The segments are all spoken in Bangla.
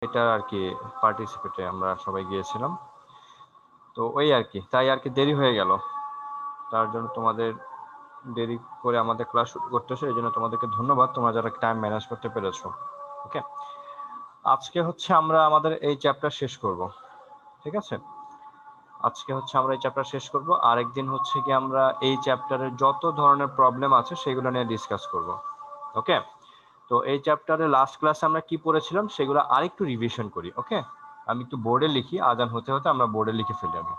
এটা আর কি পার্টিসিপেটে আমরা সবাই গিয়েছিলাম, তো ওই আর কি, তাই আর কি দেরি হয়ে গেল, তার জন্য তোমাদের দেরি করে আমাদের ক্লাস শুরু করতেছে, এই জন্য তোমাদেরকে ধন্যবাদ, তোমরা যারা টাইম ম্যানেজ করতে পেরেছো। ওকে, আজকে হচ্ছে আমরা আমাদের এই চ্যাপ্টার শেষ করব, ঠিক আছে? আজকে হচ্ছে আমরা এই চ্যাপ্টার শেষ করব, আরেকদিন হচ্ছে কি আমরা এই চ্যাপ্টারের যত ধরনের প্রবলেম আছে সেগুলো নিয়ে ডিসকাস করব। ওকে, তো এই চ্যাপ্টারে লাস্ট ক্লাসে আমরা কি পড়েছিলাম সেগুলো আরেকটু রিভিশন করি। ওকে, আমি একটু বোর্ডে লিখি, আজান হতে হতে আমরা বোর্ডে লিখে ফেলি আমি।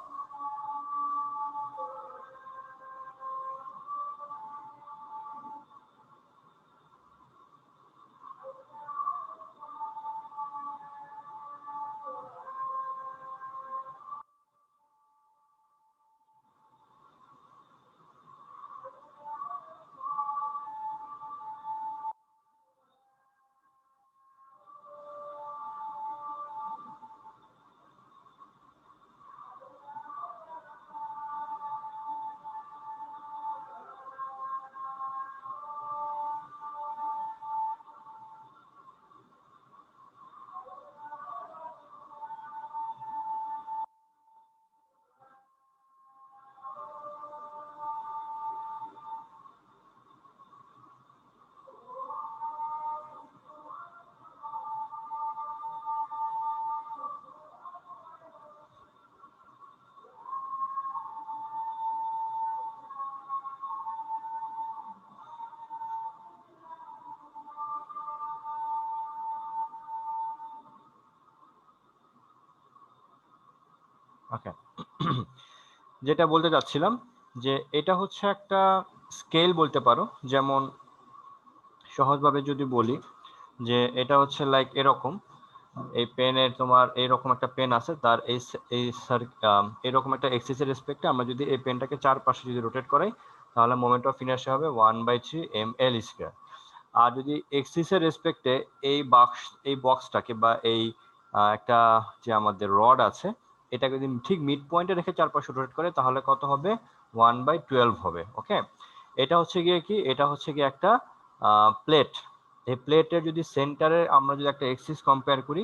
ওকে, যেটা বলতে চাচ্ছিলাম যে এটা হচ্ছে একটা স্কেল বলতে পারো, যেমন সহজভাবে যদি বলি যে এটা হচ্ছে লাইক এরকম, এই পেনের তোমার এইরকম একটা পেন আছে, তার এই এই এরকম একটা এক্সিসের রেসপেক্টে আমরা যদি এই পেনটাকে চারপাশে যদি রোটেট করাই, তাহলে মোমেন্ট অফ ইনার্শিয়া হবে 1/3 ml²। আর যদি এক্সিসের রেসপেক্টে এই বক্সটাকে বা এই একটা যে আমাদের রড আছে, এটাকে যদি ঠিক মিড পয়েন্টে রেখে চারপাশে রোটেট করে, তাহলে কত হবে? 1/12 হবে। ওকে, এটা হচ্ছে গিয়ে কি, এটা হচ্ছে গিয়ে একটা প্লেট। এই প্লেটের যদি সেন্টারে আমরা যদি একটা এক্সিস কম্পেয়ার করি,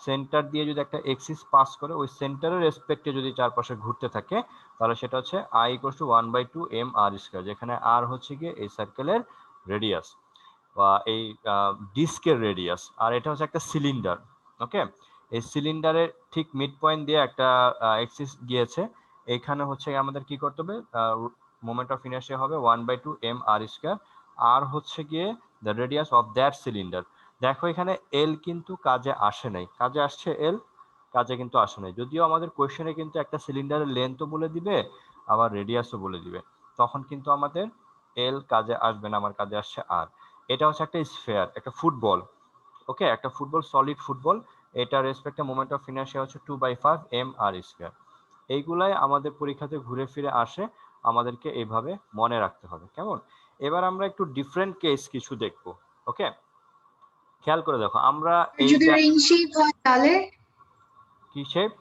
সেন্টার দিয়ে যদি একটা এক্সিস পাস করে ওই সেন্টারের রেসপেক্টে যদি চারপাশে ঘুরতে থাকে, তাহলে সেটা হচ্ছে I = 1/2 mr², যেখানে আর হচ্ছে গিয়ে এই সার্কেলের রেডিয়াস বা এই ডিস্কের রেডিয়াস, আর এটা হচ্ছে একটা সিলিন্ডার। ওকে, এই সিলিন্ডারের ঠিক মিড পয়েন্ট দিয়ে একটা এক্সিস গিয়েছে, এখানে হচ্ছে আমাদের কি করতে হবে, মোমেন্ট অফ ইনার্শিয়া হবে 1/2 mr², আর হচ্ছে গিয়ে the radius of that cylinder. দেখো এখানে এল কিন্তু কাজে আসে নাই, কাজে আসছে এল, কাজে কিন্তু আসে নাই, যদিও আমাদের কোয়েশ্চেনে কিন্তু একটা সিলিন্ডারের লেন্থও বলে দিবে আবার রেডিয়াসও বলে দিবে, তখন কিন্তু আমাদের এল কাজে আসবে না, আমার কাজে আসছে আর। এটা হচ্ছে একটা স্ফেয়ার, একটা ফুটবল। ওকে, একটা ফুটবল, সলিড ফুটবল, এটা রেসপেক্টে মোমেন্ট অফ ইনার্শিয়া হচ্ছে 2/5 mr²। এইগুলাই আমাদের পরীক্ষাতে ঘুরে ফিরে আসে, আমাদেরকে এইভাবে মনে রাখতে হবে, কেমন? এবার আমরা একটু ডিফারেন্ট কেস কিছু দেখব। ওকে, খেয়াল করে দেখো, আমরা যদি এইটা রিং শেপ হয় তাহলে কি শেপ?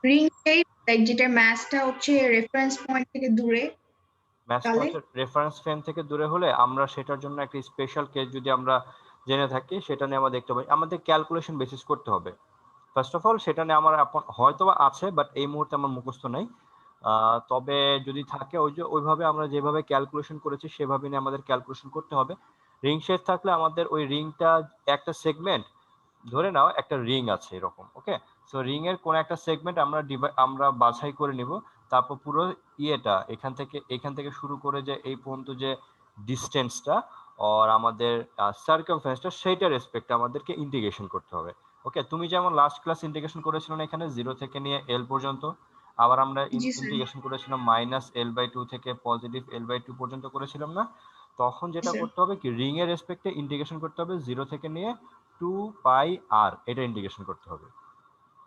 রিং শেপ লাইক যেটা ম্যাচটা হচ্ছে রেফারেন্স পয়েন্ট থেকে দূরে, ম্যাচ তাহলে পয়েন্টের রেফারেন্স ফ্রেম থেকে দূরে হলে আমরা সেটার জন্য একটা স্পেশাল কেস যদি আমরা জেনে থাকি, সেটা নিয়ে আমরা দেখতে পাই, আমাদের ক্যালকুলেশন বেসিস করতে হবে। ফার্স্ট অফ অল সেটা নিয়ে আমার হয়তো বা আছে, বাট এই মুহূর্তে আমার মুখস্থ নেই। তবে যদি থাকে, ওই যে ওইভাবে আমরা যেভাবে ক্যালকুলেশন করেছি সেভাবে নিয়ে আমাদের ক্যালকুলেশন করতে হবে। রিং শেপ থাকলে আমাদের ওই রিংটা একটা সেগমেন্ট, ধরে নাও একটা রিং আছে এরকম। ওকে, সো রিং এর কোন একটা সেগমেন্ট আমরা বাছাই করে নিব, তারপর পুরো ইয়েটা এখান থেকে শুরু করে যে এই পর্যন্ত যে ডিস্টেন্সটা আর আমাদের সার্কামফারেন্সটা, সেইটা রেসপেক্টে আমাদেরকে ইন্টিগ্রেশন করতে হবে। ওকে, তুমি যেমন লাস্ট ক্লাস ইন্টিগ্রেশন করেছিল না, এখানে 0 থেকে নিয়ে এল পর্যন্ত, আবার আমরা জি স্যার, ইন্টিগ্রেশন করেছিলাম -L/2 থেকে +L/2 পর্যন্ত করেছিলাম না? তখন জি যেটা স্যার। করতে হবে কি, রিং এর রেসপেক্টে ইন্টিগ্রেশন করতে হবে 0 থেকে নিয়ে 2πr, এটা ইন্টিগ্রেশন করতে হবে।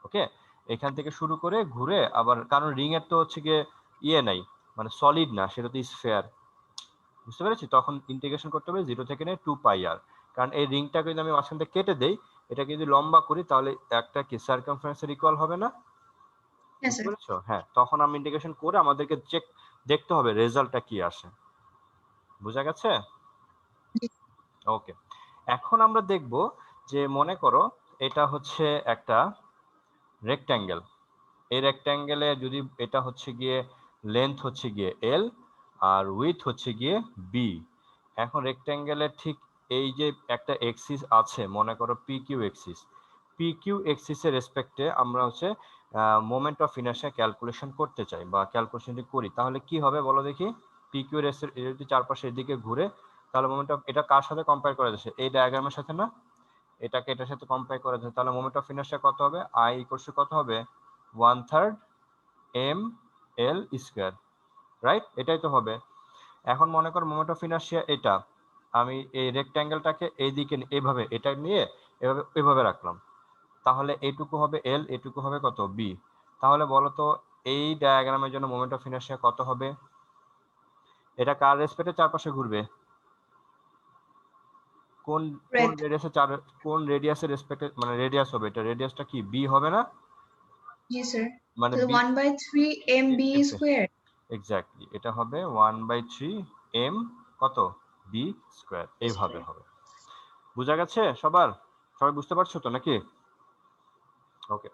ওকে, এখান থেকে শুরু করে ঘুরে আবার, কারণ রিং এর তো হচ্ছে গিয়ে ইয়ে নাই, মানে সলিড না, সেটা তো স্ফেয়ার, বুঝতে পেরেছি? তখন ইন্টিগ্রেশন করতে হবে 0 থেকে নিয়ে 2πr, কারণ এই রিংটাকে যদি আমি মাঝখান থেকে কেটে দেই, এটাকে যদি লম্বা করি, তাহলে একটা কি সার্কামফারেন্সের ইকুয়াল হবে না? হ্যাঁ বুঝতে স্যার। পেরেছো? হ্যাঁ, তখন আমি ইন্টিগ্রেশন করে আমাদেরকে দেখতে হবে রেজাল্টটা কি আসে। বুঝা গেছে? জি। ওকে, এখন আমরা দেখব যে মনে করো এটা হচ্ছে একটা রেক্ট্যাঙ্গেল। এই রেক্ট্যাঙ্গেলে যদি এটা হচ্ছে গিয়ে লেন্থ হচ্ছে গিয়ে এল আর উইথ হচ্ছে গিয়ে বি। এখন রেক্ট্যাঙ্গেলের ঠিক এই যে একটা এক্সিস আছে, মনে করো P Q axis, P Q এক্সিসের রেসপেক্টে আমরা হচ্ছে মোমেন্ট অফ ইনার্শিয়া ক্যালকুলেশন করতে চাই বা ক্যালকুলেশনটি করি, তাহলে কি হবে বলো দেখি। পি কিউ এর যদি চারপাশে এদিকে ঘুরে, তাহলে মোমেন্ট অফ, এটা কার সাথে কম্পেয়ার করা যাচ্ছে, এই ডায়াগ্রামের সাথে না, এটাকে এটার সাথে কম্পেয়ার করা যাচ্ছে, তাহলে মোমেন্ট অফ ইনার্শিয়া কত হবে, আই ইকুয়ালস টু কত হবে, 1/3 এম এল স্কোয়ার, রাইট? এটাই তো হবে। এখন মনে করো মোমেন্ট অফ ইনার্শিয়া এটা, আমি এই রেক্ট্যাঙ্গেলটাকে এইদিকে এইভাবে এটা নিয়ে এভাবে এভাবে রাখলাম, তাহলে এইটুকু হবে এল, এটুকু হবে কত, বি। তাহলে বলো তো এই ডায়াগ্রামের জন্য মোমেন্ট অফ ইনার্শিয়া কত হবে? এটা কার রেসপেক্টে চারপাশে ঘুরবে, কোন কোন Red. রেডিয়াসে কোন রেডিয়াসের রেসপেক্টে, মানে রেডিয়াস হবে, এটা রেডিয়াসটা কি বি হবে না, Yes, sir. মানে So b, 1/3 MB square. Exactly এটা হবে 1/3 এম কত, বি স্কোয়ার, এইভাবে Square. হবে। বোঝা গেছে সবার? সবাই বুঝতে পারছো তো নাকি? ওকে,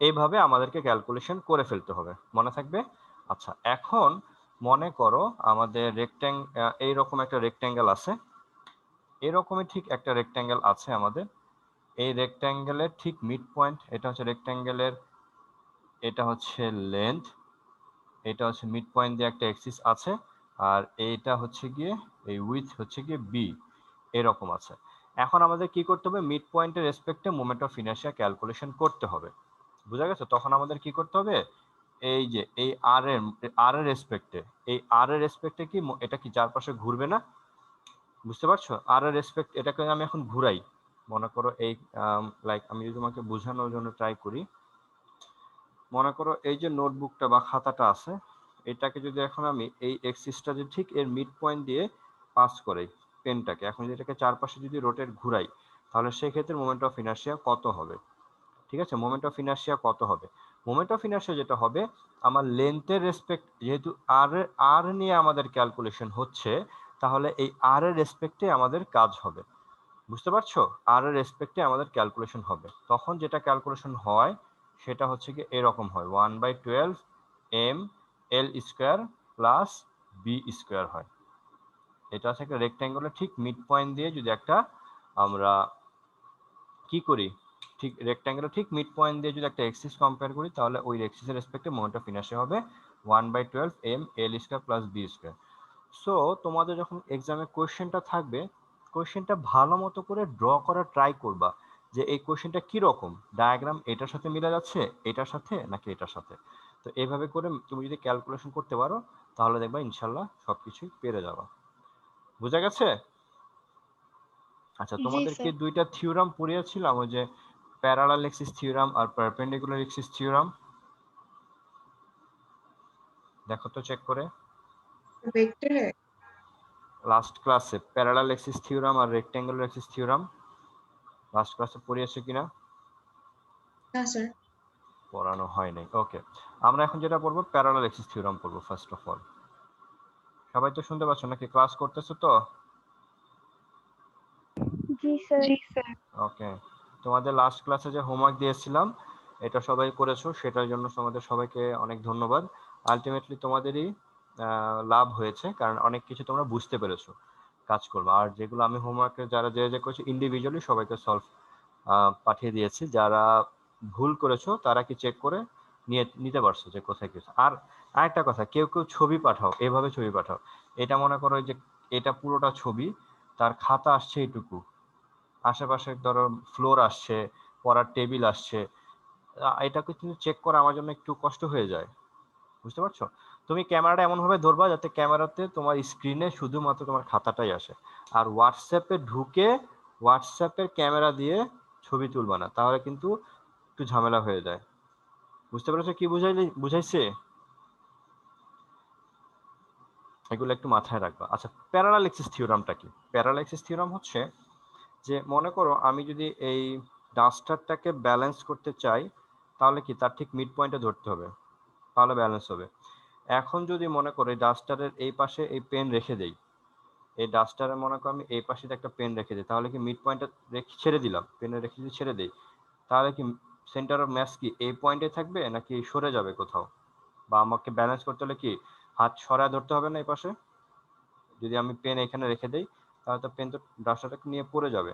এইভাবে আমাদেরকে ক্যালকুলেশন করে ফেলতে হবে, মনে থাকবে? আচ্ছা, এখন মনে করো আমাদের এইরকম একটা রেক্ট্যাঙ্গেল আছে, এরকমই ঠিক একটা রেক্ট্যাঙ্গেল আছে আমাদের। এই রেক্ট্যাঙ্গেলের ঠিক মিড পয়েন্ট, এটা হচ্ছে রেক্ট্যাঙ্গেলের, এটা হচ্ছে লেন্থ, এটা হচ্ছে মিড পয়েন্ট দিয়ে একটা এক্সিস আছে, আর এইটা হচ্ছে গিয়ে এই উইথ হচ্ছে গিয়ে বি, এরকম আছে। এখন আমাদের কি করতে হবে, মিড পয়েন্টের রেসপেক্টে মোমেন্ট অফ ইনার্শিয়া ক্যালকুলেশন করতে হবে। বুঝা গেছে? তখন আমাদের কি করতে হবে, এই যে এই আর এর রেসপেক্টে, এই আর এর রেসপেক্টে কি এটা কি চারপাশে ঘুরবে না? বুঝতে পারছো? আর এর রেসপেক্ট, এটাকে আমি এখন ঘুরাই, মনে করো এই লাইক আমি যদি তোমাকে বোঝানোর জন্য ট্রাই করি, মনে করো এই যে নোটবুকটা বা খাতাটা আছে, এটাকে যদি এখন আমি এই এক্সিসটা যদি ঠিক এর মিড পয়েন্ট দিয়ে পাস করাই পেনটাকে, এখন যদি এটাকে চারপাশে যদি রোটেট ঘুরাই, তাহলে সেক্ষেত্রে মোমেন্ট অফ ইনার্শিয়া কত হবে? ঠিক আছে, মোমেন্ট অফ ইনার্শিয়া কত হবে, মোমেন্ট অফ ইনার্শিয়া যেটা হবে, আমার লেন্থের রেসপেক্ট, যেহেতু আর নিয়ে আমাদের ক্যালকুলেশন হচ্ছে, তাহলে এই আর এর রেসপেক্টে আমাদের কাজ হবে। বুঝতে পারছো? আর এর রেসপেক্টে আমাদের ক্যালকুলেশন হবে, তখন যেটা ক্যালকুলেশন হয় সেটা হচ্ছে কি এরকম হয়, 1/12 m l square plus b square হয়। এটা হচ্ছে একটা রেক্ট্যাঙ্গুলার ঠিক মিড পয়েন্ট দিয়ে যদি একটা আমরা কি করি, ঠিক রেক্ট্যাঙ্গুলার ঠিক মিড পয়েন্ট দিয়ে যদি একটা এক্সিস কম্পেয়ার করি, তাহলে ওই এক্সিসের রেসপেক্টে মোমেন্ট অফ ইনার্শিয়া হবে 1/12 m l square plus b square. So তোমাদের যখন এক্সামে কোয়েশ্চেনটা থাকবে, কোয়েশ্চেনটা ভালো মতো করে ড্র করার ট্রাই করবা, যে এই কোয়েশ্চেনটা কি রকম, ডায়াগ্রাম এটার সাথে মিলে যাচ্ছে, এটার সাথে নাকি এটার সাথে। তো এইভাবে করে তুমি যদি ক্যালকুলেশন করতে পারো, তাহলে দেখবা ইনশাল্লাহ সবকিছুই পেরে যাবা। বুঝা গেছে? আচ্ছা, জি তোমাদেরকে স্যার। দুইটা থিওরাম পড়িয়েছিলাম, ওই যে প্যারালাল এক্সিস থিওরাম আর পারপেন্ডিকুলার এক্সিস থিওরাম, দেখো তো চেক করে। Vector है. লাস্ট ক্লাসে প্যারালাল এক্সিস থিওরাম আর রেক্ট্যাঙ্গুলার এক্সিস থিওরাম লাস্ট ক্লাসে পড়িয়েছে কিনা? हाँ sir. পড়ানো হয় নাই। ওকে, আমরা এখন যেটা পড়বো প্যারালাল এক্সিস থিওরাম পড়বো ফার্স্ট অফ অল। সবাই তো শুনতে পাচ্ছ নাকি? ক্লাস করতেছো তো? জি স্যার। ওকে, তোমাদের লাস্ট ক্লাসে যে হোমওয়ার্ক দিয়েছিলাম এটা সবাই করেছো, সেটার জন্য তোমাদের সবাইকে অনেক ধন্যবাদ। আলটিমেটলি তোমাদেরই লাভ হয়েছে, কারণ অনেক কিছু তোমরা বুঝতে পেরেছো, কাজ করবো। আর যেগুলো আমি হোমওয়ার্কে যারা যে যে করেছো ইন্ডিভিজুয়ালি সবাইকে সলভ পাঠিয়ে দিয়েছি, যারা ভুল করেছো তারা কি চেক করে নিতে পারছো যে কোথায় কিছু। আর আরেকটা কথা, কেউ কেউ ছবি পাঠাও, এভাবে ছবি পাঠাও, এটা মনে করো যে এটা পুরোটা ছবি, তার খাতা আসছে এইটুকু, আশেপাশে ধরো ফ্লোর আসছে, পড়ার টেবিল আসছে, এটাকে কিন্তু চেক করা আমার জন্য একটু কষ্ট হয়ে যায়। বুঝতে পারছো? তুমি ক্যামেরাটা এমন ভাবে ধরবা যাতে ক্যামেরাতে তোমার স্ক্রিনে শুধুমাত্র তোমার খাতাটাই আসে, আর হোয়াটসঅ্যাপে ঢুকে হোয়াটসঅ্যাপের ক্যামেরা দিয়ে ছবি তুলবা না, তাহলে কিন্তু একটু ঝামেলা হয়ে যায়। বুঝতে পেরেছো কি বুঝাইছে? এগুলো একটু মাথায় রাখবা। আচ্ছা, প্যারালাল এক্সিস থিওরামটা কি? প্যারালাল এক্সিস থিওরাম হচ্ছে যে মনে করো আমি যদি এই ডাস্টারটাকে ব্যালেন্স করতে চাই, তাহলে কি তার ঠিক মিড পয়েন্টে ধরতে হবে, তাহলে ব্যালেন্স হবে। এখন যদি মনে করো এই ডাস্টারের এই পাশে এই পেন রেখে দেই, এই ডাস্টারে মনে করো আমি এই পাশে একটা পেন রেখে দিই, তাহলে কি মিড পয়েন্টটা ছেড়ে দিলাম, পেনে রেখে যদি ছেড়ে দিই, তাহলে কি সেন্টার অফ ম্যাস কি এই পয়েন্টে থাকবে নাকি সরে যাবে কোথাও? বা আমাকে ব্যালেন্স করতে হলে কি হাত সরায় ধরতে হবে না এই পাশে? যদি আমি পেন এখানে রেখে দেই তাহলে তো পেন তো ডাস্টারটাকে নিয়ে পড়ে যাবে।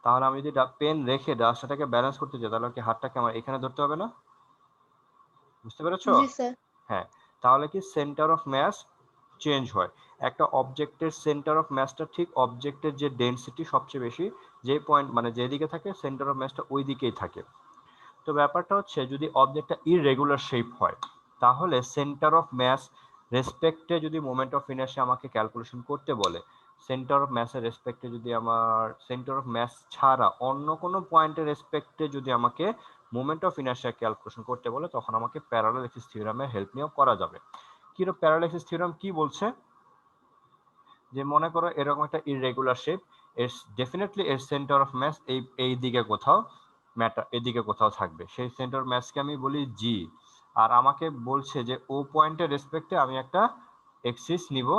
তাহলে আমি যদি পেন রেখে ডাস্টারটাকে ব্যালেন্স করতে চাই তাহলে কি হাতটাকে আমার এখানে ধরতে হবে না? বুঝতে পেরেছো? জি স্যার। হ্যাঁ, তাহলে কি সেন্টার অফ মাস চেঞ্জ হয়। একটা অবজেক্টের সেন্টার অফ মাসটা ঠিক অবজেক্টের যে ডেনসিটি সবচেয়ে বেশি যে পয়েন্ট মানে যেদিকে থাকে সেন্টার অফ মাসটা ওই দিকেই থাকে। তো ব্যাপারটা হচ্ছে যদি অবজেক্টটা ইররেগুলার শেপ হয় তাহলে সেন্টার অফ মাস রেসপেক্টে যদি মোমেন্ট অফ ইনার্শিয়া আমাকে ক্যালকুলেশন করতে বলে, সেন্টার অফ মাসের রেসপেক্টে যদি আমার সেন্টার অফ মাস ছাড়া অন্য কোনো পয়েন্টের রেসপেক্টে যদি আমাকে মোমেন্ট অফ ইনার্শিয়া ক্যালকুলেশন করতে বলে তখন আমাকে প্যারালাল থিওরামের হেল্প নিয়েও করা যাবে। কিরকম প্যারালাল থিওরাম কি বলছে? যে মনে করো এরকম একটা ইররেগুলার শেপ, এর ডেফিনেটলি এর সেন্টার অফ মাস এই দিকে কোথাও ম্যাটার এদিকে কোথাও থাকবে, সেই সেন্টার ম্যাসকে আমি বলি জি। আর আমাকে বলছে যে ও পয়েন্টের রেসপেক্টে আমি একটা এক্সিস নিব,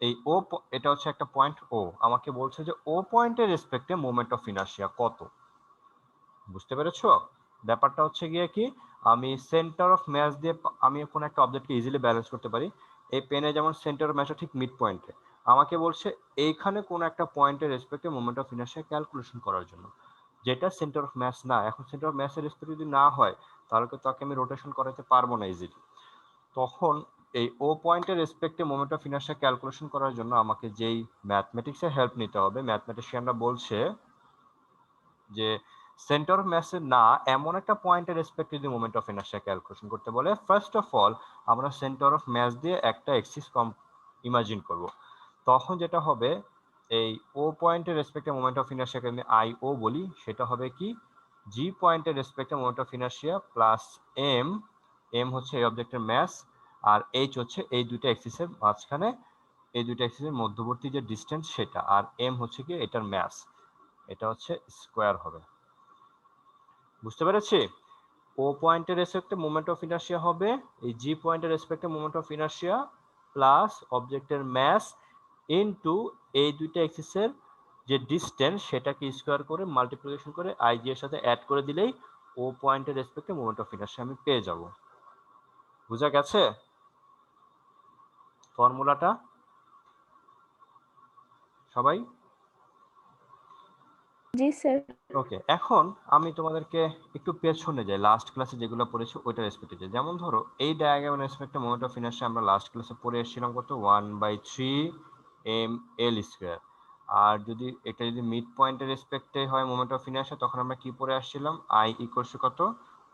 এই ও এটা হচ্ছে একটা পয়েন্ট ও, আমাকে বলছে যে ও পয়েন্টের রেসপেক্টে মোমেন্ট অফ ইনার্শিয়া কত। বুঝতে পেরেছো? ব্যাপারটা হচ্ছে গিয়ে কি আমি সেন্টার অফ মাস দিয়ে আমি কোন একটা অবজেক্টকে ইজিলি ব্যালেন্স করতে পারি। এই পেনে যেমন সেন্টার অফ মাসটা ঠিক মিড পয়েন্টে, আমাকে বলছে এইখানে কোন একটা পয়েন্টের রেসপেক্টে মোমেন্ট অফ ইনার্শিয়া ক্যালকুলেশন করার জন্য, যেটা সেন্টার অফ মাস না। এখন সেন্টার অফ মাসের রেসপেক্ট যদি না হয় তাহলে তো তাকে আমি রোটেশন করাতে পারবো না ইজিলি। তখন এই ও পয়েন্টের রেসপেক্টে মোমেন্ট অফ ইনার্শিয়া ক্যালকুলেশন করার জন্য আমাকে যেই ম্যাথমেটিক্সের হেল্প নিতে হবে, ম্যাথমেটিশিয়ানরা বলছে যে সেন্টার অফ মাসের না এমন একটা পয়েন্টের রেসপেক্টে যদি মোমেন্ট অফ ইনার্শিয়া ক্যালকুলেশন করতে বলে, ফার্স্ট অফ অল আমরা সেন্টার অফ মাস দিয়ে একটা এক্সিস ইমাজিন করব। তখন যেটা হবে এই ও পয়েন্টের রেসপেক্টে মোমেন্ট অফ ইনার্শিয়াকে আমি আই ও বলি, সেটা হবে কি জি পয়েন্টের রেসপেক্টে moment of inertia plus M, M হচ্ছে এই অবজেক্টের মাস আর এইচ হচ্ছে এই দুইটা এক্সিসের মাঝখানে এই দুইটা এক্সিসের মধ্যবর্তী যে ডিসটেন্স সেটা, আর এম হচ্ছে কি এটার মাস, এটা হচ্ছে স্কোয়ার হবে। বুঝতে পেরেছি? ও পয়েন্টের রেসপেক্টে মোমেন্ট অফ ইনার্শিয়া হবে এই জি পয়েন্টের রেসপেক্টে মোমেন্ট অফ ইনার্শিয়া প্লাস অবজেক্টের মাস ইনটু এই দুইটা এক্সিসের যে ডিসটেন্স সেটাকে স্কোয়ার করে মাল্টিপ্লিকেশন করে আই জি এর সাথে অ্যাড করে দিলেই ও পয়েন্টের রেসপেক্টে মোমেন্ট অফ ইনার্শিয়া আমি পেয়ে যাব। বুঝা গেছে ফর্মুলাটা সবাই? জি স্যার। ওকে, এখন আমি তোমাদেরকে একটু পেছনে যাই, লাস্ট ক্লাসে যেগুলো পড়েছি ওইটা রেসপেক্টে যাই। যেমন ধরো এই ডায়াগ্রামের রেসপেক্টে মোমেন্ট অফ ইনার্শিয়া আমরা লাস্ট ক্লাসে পড়ে এসেছিলাম কত 1/3 ml স্কয়ার। আর যদি এটা যদি মিড পয়েন্টের রেসপেক্টে হয় মোমেন্ট অফ ইনার্শিয়া তখন আমরা কি পড়ে আসছিলাম I ইকুয়ালস টু কত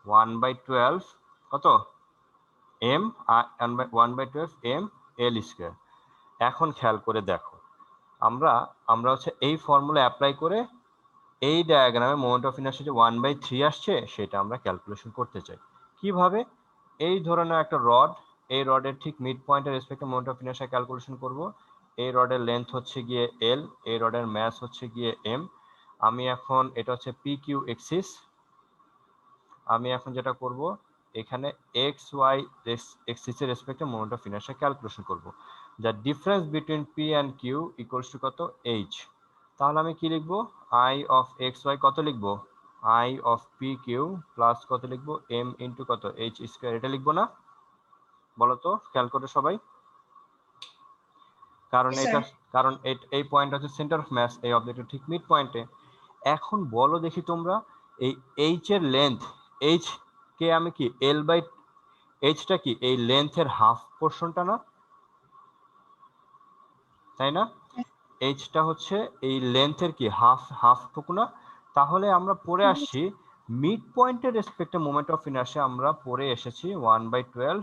1/12 কত m 1/12 ml স্কয়ার। এখন খেয়াল করে দেখো আমরা আমরা হচ্ছে এই ফর্মুলা অ্যাপ্লাই করে এই ডায়াগ্রামে মোমেন্ট অফ ইনার্শিয়া যে 1/3 আসছে সেটা আমরা ক্যালকুলেশন করতে চাই। কিভাবে? এই ধরনের একটা রড, এই রডের ঠিক মিড পয়েন্টের রেসপেক্টে মোমেন্ট অফ ইনার্শিয়া ক্যালকুলেশন করব। এই রডের লেন্থ হচ্ছে গিয়ে এল, এই রডের ম্যাস হচ্ছে গিয়ে এম। আমি এখন এটা হচ্ছে পি কিউ এক্সিস, আমি এখন যেটা করব এখানে এক্স ওয়াই এক্সিসের রেসপেক্টে মোমেন্ট অফ ইনার্শিয়া ক্যালকুলেশন করব। The difference between P and Q equals to কত এইচ। তাহলে আমি কি লিখবো আই অফ এক্স ওয়াই কত লিখবো I of p q plus কত লিখবো এম ইন্টু কত এইচ স্কোয়ার, এটা লিখবো না? বলো তো খেয়াল করে সবাই। কারণ Yes, এটা sir. কারণ এই পয়েন্ট হচ্ছে সেন্টার অফ মাস, এই অবজেক্টের ঠিক মিড পয়েন্টে। এখন বলো দেখি তোমরা এই এইচ এর লেন্থ, এইচ কে আমি কি এল বাই এইচটা কি এই লেন্থের হাফ পোর্শনটা না, তাই না? এইচটা হচ্ছে এই লেন্থের কি হাফটুকু না? তাহলে আমরা পড়ে আসছি মিড পয়েন্টের রেসপেক্টে মোমেন্ট অফ ইনার্শিয়া আমরা পড়ে এসেছি 1/12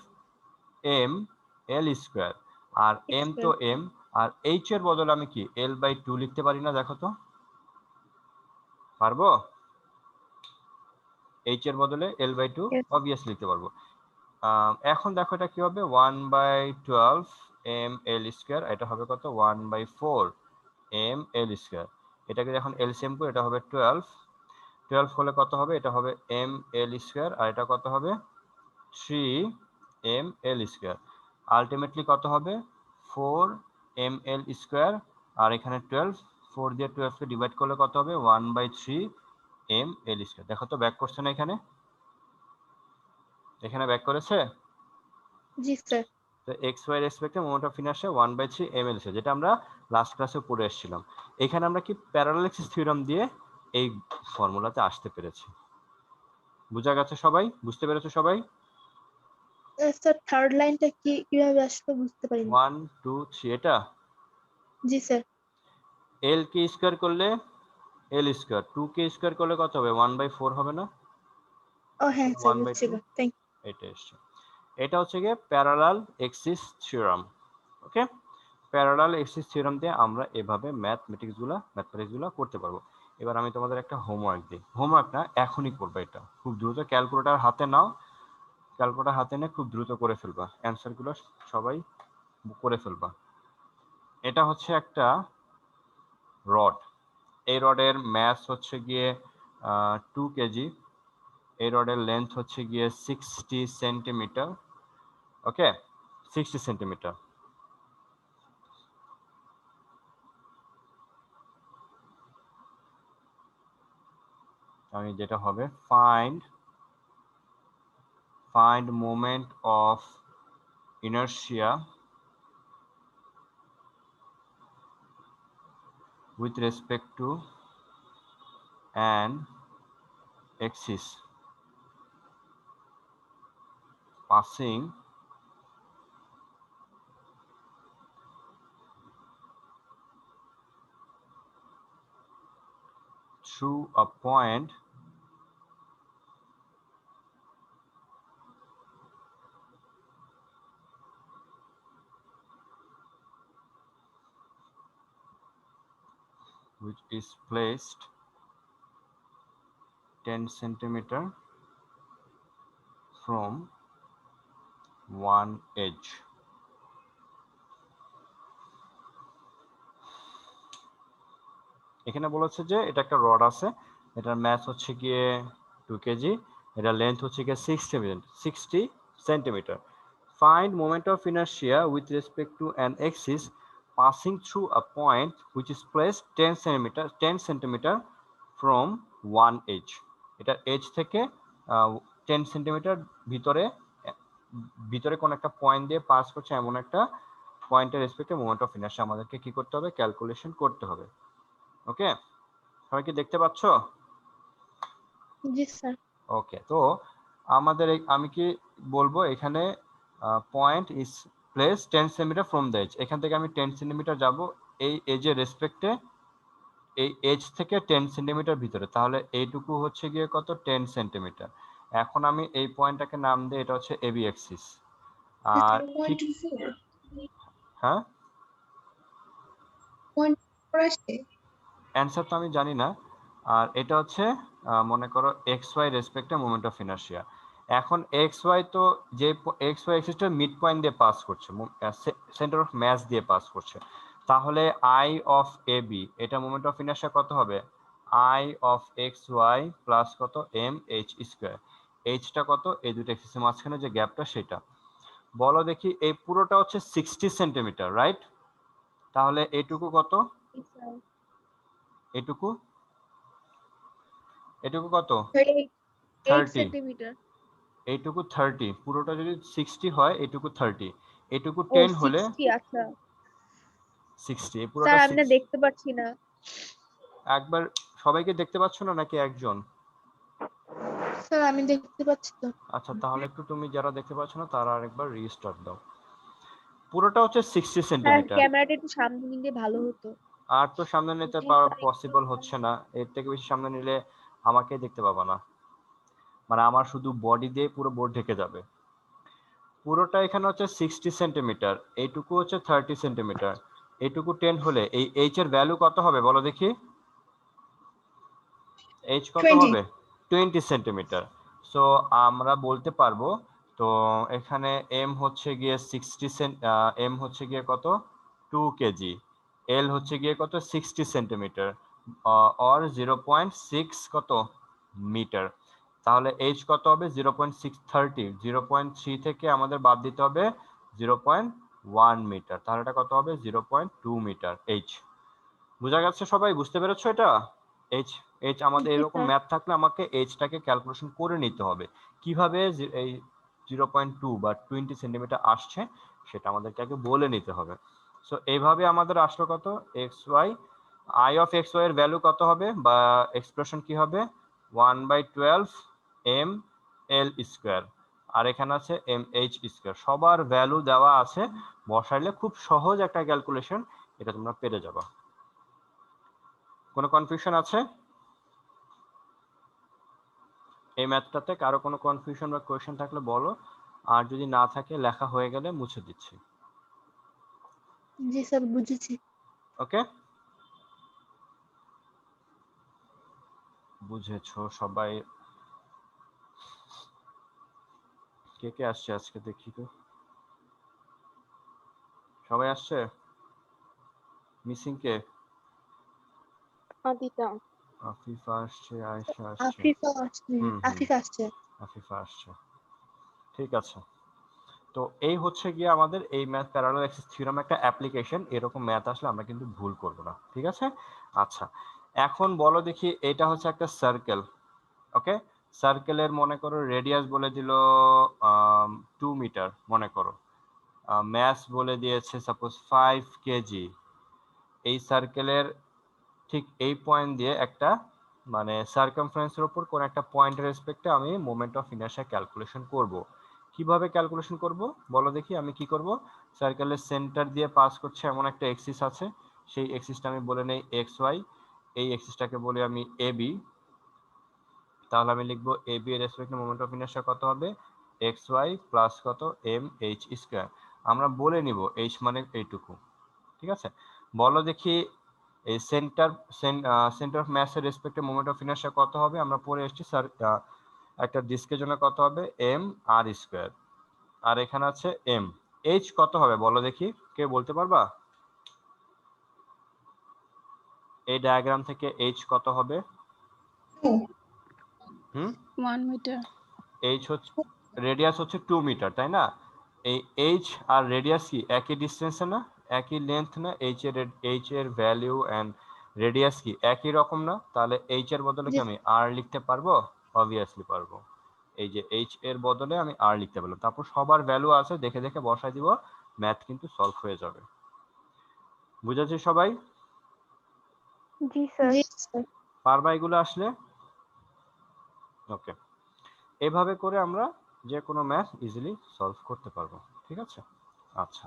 এম এল স্কোয়ার। আর এম তো এম, আর এইচ এর বদলে আমি কি L/2 লিখতে পারি না? দেখো তো পারবো? এইচ এর বদলে L/2 Yes. অবভিয়াসলি লিখতে পারবো। এখন দেখো এটা কি হবে 1/12 এম এল স্কোয়ার, এটা হবে কত 1/4 এম এল স্কোয়ার। এটাকে যখন এলসিএম করি এটা হবে 12, 12 হলে কত হবে এটা হবে এম এল স্কোয়ার, আর এটা কত হবে 3 এম এল স্কোয়ার। আলটিমেটলি কত হবে 4 এম এল স্কোয়ার, আর এখানে 12, 4 দিয়ে 12 কে ডিভাইড করলে কত হবে 1/3 এম এল স্কয়ার। দেখো তো ব্যাক করছে না এখানে, এখানে ব্যাক করেছে। জি স্যার। তো এক্স ওয়াই রেসপেক্টে moment of inertia 1/3 ml square, যেটা আমরা লাস্ট ক্লাসে পড়ে এসেছিলাম। এখানে আমরা কি প্যারালাল এক্সিস থিওরেম দিয়ে এই ফর্মুলাতে আসতে পেরেছি। বুঝা গেছে সবাই? বুঝতে পেরেছো সবাই? স্যার থার্ড লাইনটা কিভাবে আসলো বুঝতে পারিনি। 1 2 3 এটা জি স্যার। এল কে স্কয়ার করলে এল স্কয়ার, 2 কে স্কয়ার করলে কত হবে? 1/4 হবে না? ও হ্যাঁ স্যার, 1/2 বুঝছি এবার। থ্যাংক এটা এসছে। এটা হচ্ছে গিয়ে প্যারালাল এক্সিস থিওরাম। ওকে, প্যারালাল এক্সিস থিওরাম দিয়ে আমরা এভাবে ম্যাথমেটিক্সগুলো করতে পারবো। এবার আমি তোমাদের একটা হোমওয়ার্ক দিই। হোমওয়ার্ক না, এখনই করবে এটা খুব দ্রুত। ক্যালকুলেটর হাতে নাও, ক্যালকুলেটর হাতে নিয়ে খুব দ্রুত করে ফেলবা, অ্যান্সারগুলো সবাই করে ফেলবা। এটা হচ্ছে একটা রড। এই রডের ম্যাস হচ্ছে গিয়ে 2 কেজি। এই রডের লেন্থ হচ্ছে গিয়ে 60 সেন্টিমিটার। ওকে, 60 সেন্টিমিটার। আমি যেটা হবে find moment of inertia with respect to an axis passing through a point which is placed 10 centimeter from one edge. এখানে বলেছে যে এটা একটা রড আছে, এটার ম্যাস হচ্ছে গিয়ে 2 কেজি, এটা লেন্থ হচ্ছে গিয়ে 60 centimetre. Find moment of inertia with respect to an axis passing through a point which is placed 10 centimeter from one edge. এটা এজ থেকে 10 সেন্টিমিটার ভিতরে ভিতরে কোন একটা পয়েন্ট দিয়ে পাস করছে, এমন একটা পয়েন্টের রেসপেক্টে মোমেন্ট অফ ইনারশিয়া আমাদেরকে কি করতে হবে? ক্যালকুলেশন করতে হবে। ওকে, সবাই কি দেখতে পাচ্ছ? জি স্যার। ওকে, তো আমাদের আমি কি বলবো এখানে point is place 10 centimetre from the edge. এখান থেকে আমি 10 সেন্টিমিটার যাব এই এজের রেসপেক্টে, এই এজ থেকে 10 সেন্টিমিটার ভিতরে, তাহলে এইটুকু হচ্ছে গিয়ে কত? 10 সেন্টিমিটার। এখন আমি এই পয়েন্টটাকে নাম দিই, এটা হচ্ছে এবি অ্যাক্সিস। আর ঠিক 0.4 হ্যাঁ, 0.4 আসে। অ্যান্সার তো আমি জানি না। আর এটা হচ্ছে মনে করো এক্স ওয়াই রেসপেক্টে মোমেন্ট অফ ইনারশিয়া। এখন এক্স ওয়াই তো যে এক্স ওয়াই এক্সিসটা মিড পয়েন্ট দিয়ে পাস করছে, সেন্টার অফ ম্যাস দিয়ে পাস করছে, তাহলে আই অফ এ বি, এটা মোমেন্ট অফ ইনারশিয়া কত হবে? I of x Y plus কত? M H square. এইচটা কত? এই দুটো এক্সিসের মাঝখানে যে গ্যাপটা সেটা। বলো দেখি, এই পুরোটা হচ্ছে 60 সেন্টিমিটার, রাইট? তাহলে এটুকু কত? এটুকু এটুকু কত? 8 30। সেন্টিমিটার। এইটুকু 30, পুরোটা যদি 60 হয় এটুকু 30, এটুকু ও 10 হলে 60, আচ্ছা 60, এই স্যার পুরোটা আমি না 6। দেখতে পাচ্ছি না। একবার সবাইকে দেখতে পাচ্ছ না নাকি একজন? স্যার আমি দেখতে পাচ্ছি তো। আচ্ছা, তাহলে একটু তুমি যারা দেখতে পাচ্ছ না তারা আরেকবার রিস্টার্ট দাও। পুরোটা হচ্ছে 60 স্যার সেন্টিমিটার। ক্যামেরাটা একটু সামনে নিলে ভালো হতো। আর তো সামনে নিতে জি পারা স্যার, পসিবল হচ্ছে না, এর থেকে বেশি সামনে নিলে আমাকে দেখতে পাবা না, মানে আমার শুধু বডি দিয়ে পুরো বোর্ড ঢেকে যাবে। পুরোটা এখানে হচ্ছে 60 সেন্টিমিটার, এইটুকু হচ্ছে 30 সেন্টিমিটার, এইটুকু 10 হলে এই এইচ এর ভ্যালু কত হবে বলো দেখি? এইচ কত 20 হবে? 20 সেন্টিমিটার। সো আমরা বলতে পারবো, তো এখানে এম হচ্ছে গিয়ে 60 এম হচ্ছে গিয়ে কত? 2 কেজি। এল হচ্ছে গিয়ে কত? 60 সেন্টিমিটার অর 0.6 কত মিটার। তাহলে এইচ কত হবে? 0.630। 0.3 থেকে আমাদের বাদ দিতে হবে 0.1 মিটার, তাহলে এটা কত হবে? 0.2 মিটার এইচ। বুঝা গেছে সবাই? বুঝতে পেরেছো এটা? এইচ এইচ আমাদের জি এরকম স্যার। ম্যাথ থাকলে আমাকে এইচটাকে ক্যালকুলেশন করে নিতে হবে কিভাবে এই 0.2 বা 20 সেন্টিমিটার আসছে সেটা আমাদেরকে আগে বলে নিতে হবে। সো এইভাবে আমাদের আসলো কত x y, I of x y এর ভ্যালু কত হবে বা এক্সপ্রেশন কি হবে 1/12 এম এল স্কোয়ার, আর এখানে আছে এম এইচ স্কোয়ার, সবার ভ্যালু দেওয়া আছে, বসাইলে খুব সহজ একটা ক্যালকুলেশন, এটা তোমরা পেরে যাবা। কোনো কনফিউশন আছে এই ম্যাথটাতে? কারো কোনো কনফিউশন বা কোয়েশ্চেন থাকলে বলো, আর যদি না থাকে লেখা হয়ে গেলে মুছে দিচ্ছি। জি স্যার, বুঝেছি। ওকে, বুঝেছো সবাই? কে কে আসছে আজকে দেখি তো, সবাই আসছে? মিসিং কে? আদিতা। আফিফা আসছে, আয়েশা আসছে। আফিফা আসছে। হুম হুম, আফিফা আসছে। আফিফা আসছে, ঠিক আছে। তো এই হচ্ছে গিয়ে আমাদের এই ম্যাথ প্যারালাল অ্যাক্সিস থিওরাম একটা অ্যাপ্লিকেশন, এরকম ম্যাথ আসলে আমরা কিন্তু ভুল করব না, ঠিক আছে? আচ্ছা, এখন বলো দেখি, এটা হচ্ছে একটা সার্কেল, ওকে? সার্কেলের মনে করো রেডিয়াস বলে দিল 2 মিটার মনে করো, ম্যাস বলে দিয়েছে সাপোজ 5 কেজি। এই সার্কেলের ঠিক এই পয়েন্ট দিয়ে একটা মানে সার্কামফারেন্সের উপর কোন একটা পয়েন্টের রেসপেক্টে আমি মোমেন্ট অফ ইনারশিয়া ক্যালকুলেশন করব। কিভাবে ক্যালকুলেশন করব বলো দেখি? আমি কি করব, সার্কেলের সেন্টার দিয়ে পাস করছে এমন একটা এক্সিস আছে, সেই এক্সিসটা আমি বলে নেই এক্স ওয়াই, এই এক্সিসটাকে বলি আমি এ বি। তাহলে আমি লিখবো এ বি এর রেসপেক্টে মোমেন্ট অফ ইনারশিয়া কত হবে, এক্স ওয়াই প্লাস কত এম এইচ স্কোয়ার। আমরা বলে নিব এইচ মানে এইটুকু, ঠিক আছে? বলো দেখি এই সেন্টার অফ ম্যাসের রেসপেক্টে মোমেন্ট অফ ইনারশিয়া কত হবে? আমরা পড়ে এসেছি স্যার, একটা ডিস্কের জন্য কত হবে এম আর স্কোয়ার, আর এখানে আছে এম। এইচ কত হবে বলো দেখি, কে বলতে পারবা? এই ডায়াগ্রাম থেকে এইচ কত হবে? 2. হুম, 1 মিটার। এইচ হচ্ছে, রেডিয়াস হচ্ছে 2 মিটার তাই না? এই এইচ আর রেডিয়াস কি একই ডিস্টেন্সে না, একই লেন্থ না? এইচ এর ভ্যালু এন্ড রেডিয়াস কি একই রকম না? তাহলে এইচ এর বদলে কি জি আমি আর লিখতে পারবো? অবভিয়াসলি পারবো। এই যে এইচ এর বদলে আমি আর লিখতে পারলাম, তারপর সবার ভ্যালু আছে দেখে দেখে বসাই দিব, ম্যাথ কিন্তু সলভ হয়ে যাবে। বুঝেছি সবাই? জি স্যার। জি স্যার। পারবা এগুলো আসলে? ওকে, এভাবে করে আমরা যে কোনো ম্যাথ ইজিলি সলভ করতে পারবো, ঠিক আছে? আচ্ছা,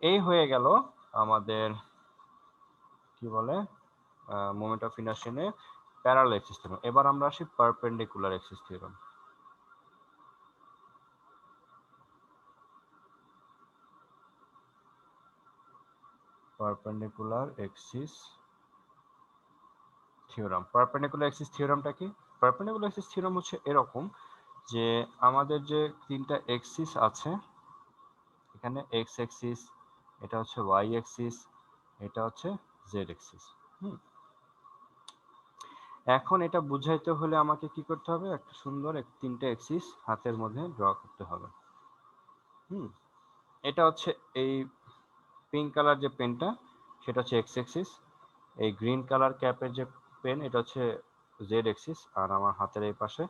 এই হয়ে গেল আমাদের কি বলে মোমেন্ট অফ ইনারশিয়ানে প্যারালাল অ্যাক্সিস থিওরাম। এবার আমরা আসি perpendicular axis theorem. Perpendicular axis theorem, perpendicular axis থিওরামটা কি? পারপেন্ডিকুলার অ্যাক্সিস থিওরাম হচ্ছে এরকম যে আমাদের যে তিনটা অ্যাক্সিস আছে, এখানে এক্স অ্যাক্সিস, এটা হচ্ছে ওয়াই অ্যাক্সিস, এটা হচ্ছে জেড অ্যাক্সিস। হুম, এখন এটা বুঝাইতে হলে আমাকে কি করতে হবে, একটা সুন্দর তিনটে অ্যাক্সিস হাতের মধ্যে ড্র করতে হবে। হুম, এটা হচ্ছে এই পিঙ্ক কালার যে পেনটা সেটা হচ্ছে এক্স অ্যাক্সিস, এই গ্রিন কালার ক্যাপের যে পেন এটা হচ্ছে জেড অ্যাক্সিস, আর আমার হাতের এই পাশে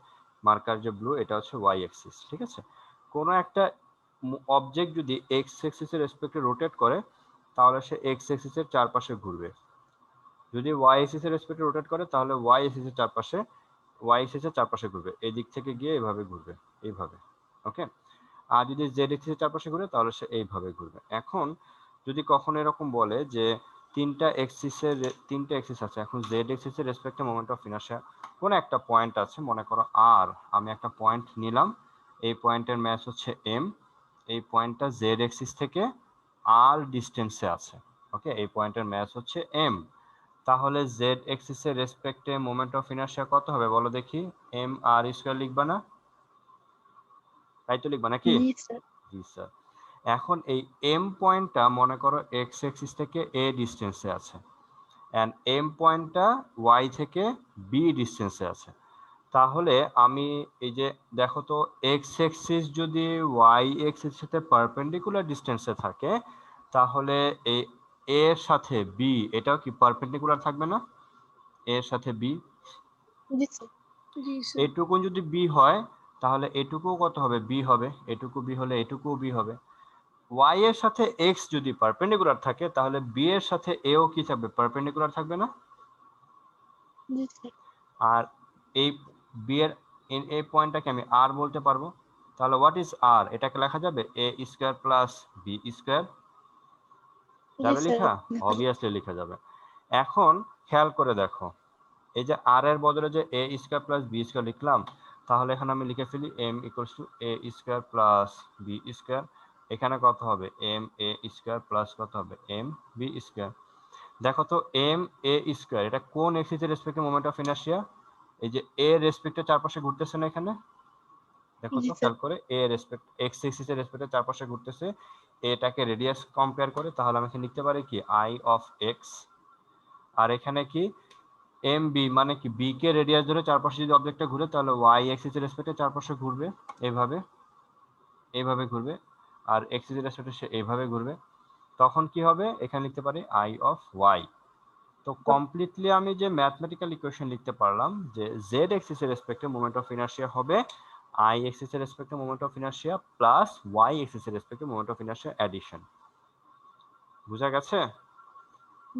মার্কার যে ব্লু এটা হচ্ছে ওয়াই অ্যাক্সিস, ঠিক আছে? কোনো একটা অবজেক্ট যদি এক্স অ্যাক্সিসের রেসপেক্টে রোটেট করে তাহলে সে এক্স অ্যাক্সিসের চারপাশে ঘুরবে, যদি ওয়াই অ্যাক্সিসের রেসপেক্টে রোটেট করে তাহলে ওয়াই অ্যাক্সিসের চারপাশে ঘুরবে, এই দিক থেকে গিয়ে এইভাবে ঘুরবে, এইভাবে, ওকে? আর যদি জেড অ্যাক্সিসের চারপাশে ঘুরে তাহলে সে এইভাবে ঘুরবে। এখন যদি কখনো এরকম বলে যে তিনটা অ্যাক্সিস আছে, এখন জেড অ্যাক্সিসের রেসপেক্টে মোমেন্ট অফ ইনারশিয়া কোন একটা পয়েন্ট আছে, মনে করো আর, আমি একটা পয়েন্ট নিলাম, এই পয়েন্টের ম্যাস হচ্ছে এম, এই পয়েন্টটা জেড অ্যাক্সিস থেকে আর ডিস্টেন্সে আছে, ওকে? এই পয়েন্টের ম্যাস হচ্ছে এম, তাহলে জেড অ্যাক্সিসের রেসপেক্টে মোমেন্ট অফ ইনারশিয়া কত হবে বলো দেখি? এম আর স্কয়ার লিখবা না? তাই তো লিখবা নাকি? জি স্যার। জি স্যার। এখন এই এম পয়েন্টটা মনে করো এক্স অ্যাক্সিস থেকে এ ডিস্টেন্সে আছে, এন্ড এম পয়েন্টটা ওয়াই থেকে বি ডিস্টেন্সে আছে। তাহলে আমি এই যে দেখো তো, এক্স অ্যাক্সিস যদি ওয়াই অ্যাক্সিস সাথে পারপেন্ডিকুলার ডিস্টেন্সে থাকে তাহলে এই এ এর সাথে বি এটাও কি পারপেন্ডিকুলার থাকবে না? এর সাথে বি, জি স্যার। জি স্যার। এটুকু যদি বি হয় তাহলে এটুকুও কত হবে? বি হবে। এটুকু বি হলে এটুকুও বি হবে। ওয়াই এর সাথে এক্স যদি পারপেন্ডিকুলার থাকে তাহলে বি এর সাথে এও কি থাকবে? পারপেন্ডিকুলার থাকবে না? জি স্যার। আর এই বি এর এই পয়েন্টটাকে আমি আর বলতে পারবো। তাহলে হোয়াট ইজ আর? এটাকে লেখা যাবে এ স্কয়ার প্লাস বি স্কয়ার। জি যাবে স্যার। লেখা? অবভিয়াসলি লেখা যাবে। এখন খেয়াল করে দেখো, এই যে আর এর বদলে যে a square plus b square লিখলাম, তাহলে এখানে আমি লিখে ফেলি m equals to a square plus b square. এখানে কত হবে? এম এ স্কয়ার প্লাস কত হবে? M b square. দেখো তো এম এ স্কয়ার এটা কোন এক্সিস এর রেসপেক্টে মোমেন্ট অফ ইনারশিয়া? এই যে এ রেসপেক্টে চারপাশে ঘুরতেছে না এখানে? দেখো জি তো স্যার। খেয়াল করে, এ রেসপেক্ট এক্স এক্সিস এর রেসপেক্টে চারপাশে ঘুরতেছে, এটাকে রেডিয়াস কম্পেয়ার করে, তাহলে আমি এখানে লিখতে পারি কি আই অফ এক্স। আর এখানে কি এম বি মানে কি বি কে রেডিয়াস ধরে চারপাশে যদি অবজেক্টটা ঘুরে তাহলে ওয়াই এক্সিস এর রেসপেক্টে চারপাশে ঘুরবে এইভাবে, এইভাবে ঘুরবে। আর এক্সিস এর রেসপেক্টে সে এইভাবে ঘুরবে। তখন কি হবে? এখানে লিখতে পারি আই অফ ওয়াই। তো কমপ্লিটলি আমি যে ম্যাথমেটিক্যাল ইকুয়েশন লিখতে পারলাম যে জেড এক্সিস এর রেসপেক্টে মোমেন্ট অফ ইনারশিয়া হবে আই এক্সিস এর রেসপেক্টে moment of inertia plus Y axis এর রেসপেক্টে মোমেন্ট অফ ইনারশিয়া এডিশন। বুঝা গেছে?